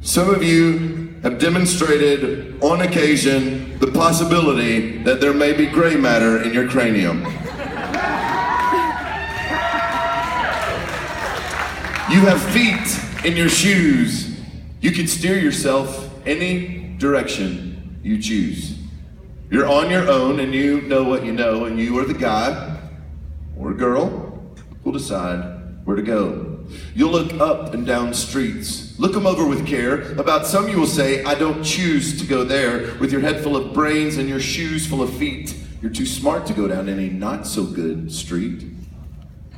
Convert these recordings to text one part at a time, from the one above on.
Some of you have demonstrated on occasion the possibility that there may be gray matter in your cranium. You have feet in your shoes. You can steer yourself any direction you choose. You're on your own and you know what you know, and you are the guy or girl who'll decide where to go. You'll look up and down streets. Look them over with care. About some you will say, I don't choose to go there. With your head full of brains and your shoes full of feet, you're too smart to go down any not so good street.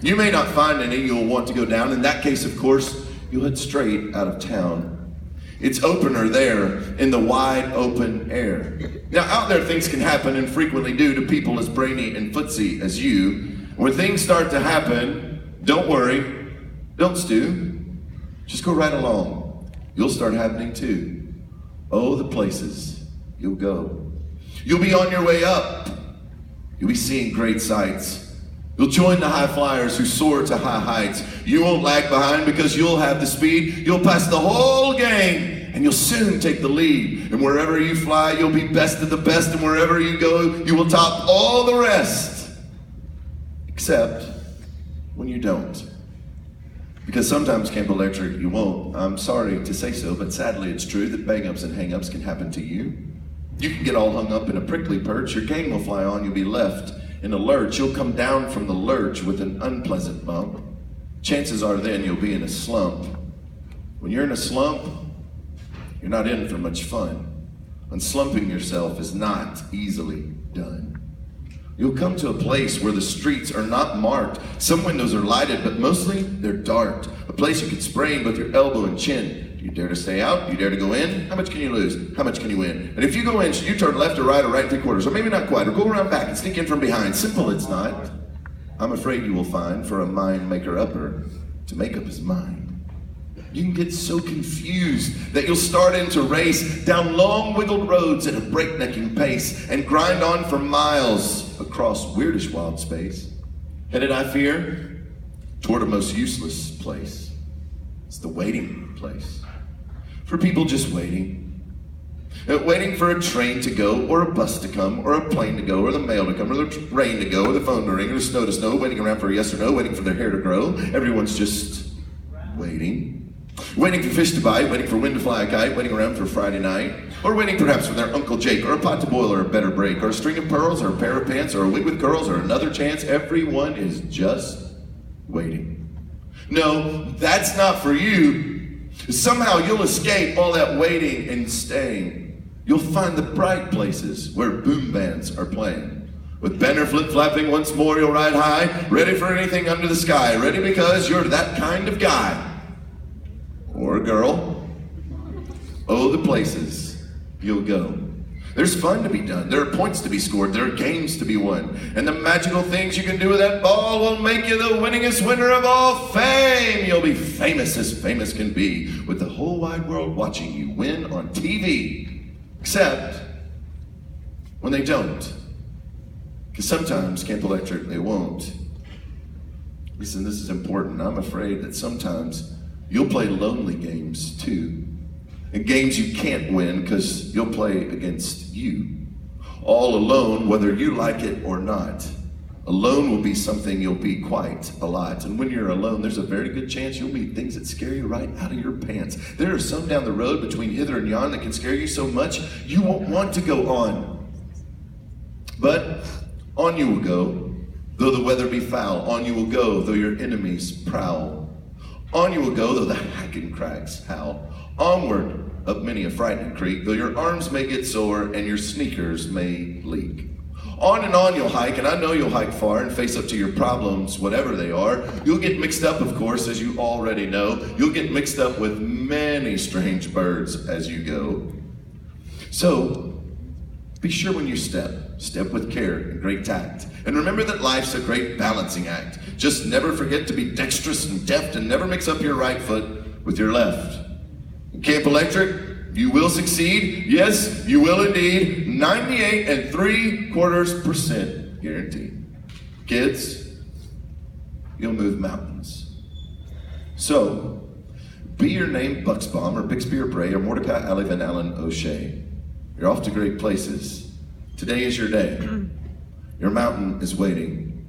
You may not find any you'll want to go down. In that case, of course, you'll head straight out of town. It's opener there in the wide open air. Now out there things can happen and frequently do to people as brainy and footsy as you. When things start to happen, don't worry, don't stew, just go right along. You'll start happening too. Oh, the places you'll go. You'll be on your way up. You'll be seeing great sights. You'll join the high flyers who soar to high heights. You won't lag behind because you'll have the speed. You'll pass the whole gang and you'll soon take the lead. And wherever you fly, you'll be best of the best. And wherever you go, you will top all the rest. Except when you don't. Because sometimes, Camp Electric, you won't. I'm sorry to say so, but sadly it's true that bang-ups and hang-ups can happen to you. You can get all hung up in a prickly perch. Your gang will fly on. You'll be left in a lurch. You'll come down from the lurch with an unpleasant bump. Chances are then you'll be in a slump. When you're in a slump, you're not in for much fun. Unslumping yourself is not easily done. You'll come to a place where the streets are not marked. Some windows are lighted, but mostly they're dark. A place you can sprain both your elbow and chin. Do you dare to stay out? Do you dare to go in? How much can you lose? How much can you win? And if you go in, should you turn left or right or right 3/4? Or maybe not quite, or go around back and sneak in from behind. Simple it's not. I'm afraid you will find for a mind maker-upper to make up his mind. You can get so confused that you'll start in to race down long wiggled roads at a breaknecking pace and grind on for miles across weirdish wild space. Headed, I fear, toward a most useless place. It's the waiting place. For people just waiting. Waiting for a train to go, or a bus to come, or a plane to go, or the mail to come, or the rain to go, or the phone to ring, or the snow to snow, waiting around for a yes or no, waiting for their hair to grow. Everyone's just waiting. Waiting for fish to bite, waiting for wind to fly a kite, waiting around for Friday night, or waiting perhaps for their Uncle Jake, or a pot to boil, or a better break, or a string of pearls, or a pair of pants, or a wig with curls, or another chance. Everyone is just waiting. No, that's not for you. Somehow you'll escape all that waiting and staying. You'll find the bright places where boom bands are playing. With banner flip-flapping once more, you'll ride high, ready for anything under the sky, ready because you're that kind of guy. Or girl. Oh, the places you'll go. There's fun to be done. There are points to be scored. There are games to be won. And the magical things you can do with that ball will make you the winningest winner of all fame. You'll be famous as famous can be, with the whole wide world watching you win on TV. Except when they don't. Because sometimes, Camp Electric, they won't. Listen, this is important. I'm afraid that sometimes you'll play lonely games too. And games you can't win because you'll play against you. All alone, whether you like it or not. Alone will be something you'll be quite a lot. And when you're alone, there's a very good chance you'll meet things that scare you right out of your pants. There are some down the road between hither and yon that can scare you so much you won't want to go on. But on you will go, though the weather be foul. On you will go, though your enemies prowl. On you will go, though the hacking cracks howl. Onward up many a frightening creek, though your arms may get sore and your sneakers may leak. On and on you'll hike, and I know you'll hike far and face up to your problems, whatever they are. You'll get mixed up, of course, as you already know. You'll get mixed up with many strange birds as you go. So, be sure when you step with care and great tact. And remember that life's a great balancing act. Just never forget to be dexterous and deft and never mix up your right foot with your left. In Camp Electric, you will succeed. Yes, you will indeed. 98 3/4% guaranteed. Kids, you'll move mountains. So, Be your name Bucksbaum or Bixby or Bray or Mordecai, Alley, Van Allen, O'Shea. You're off to great places. Today is your day. Your mountain is waiting.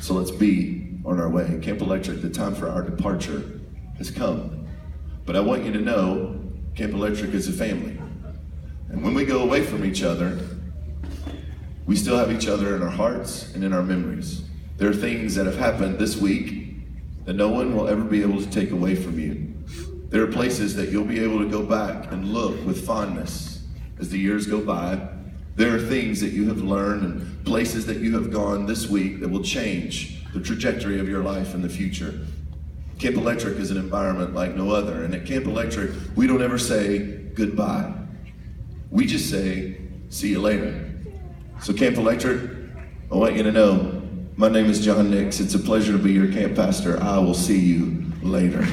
So let's be on our way. Camp Electric, the time for our departure has come. But I want you to know Camp Electric is a family. And when we go away from each other, we still have each other in our hearts and in our memories. There are things that have happened this week that no one will ever be able to take away from you. There are places that you'll be able to go back and look with fondness as the years go by. There are things that you have learned and places that you have gone this week that will change the trajectory of your life in the future. Camp Electric is an environment like no other, and at Camp Electric, we don't ever say goodbye. We just say, see you later. So Camp Electric, I want you to know, my name is John Nix. It's a pleasure to be your camp pastor. I will see you later.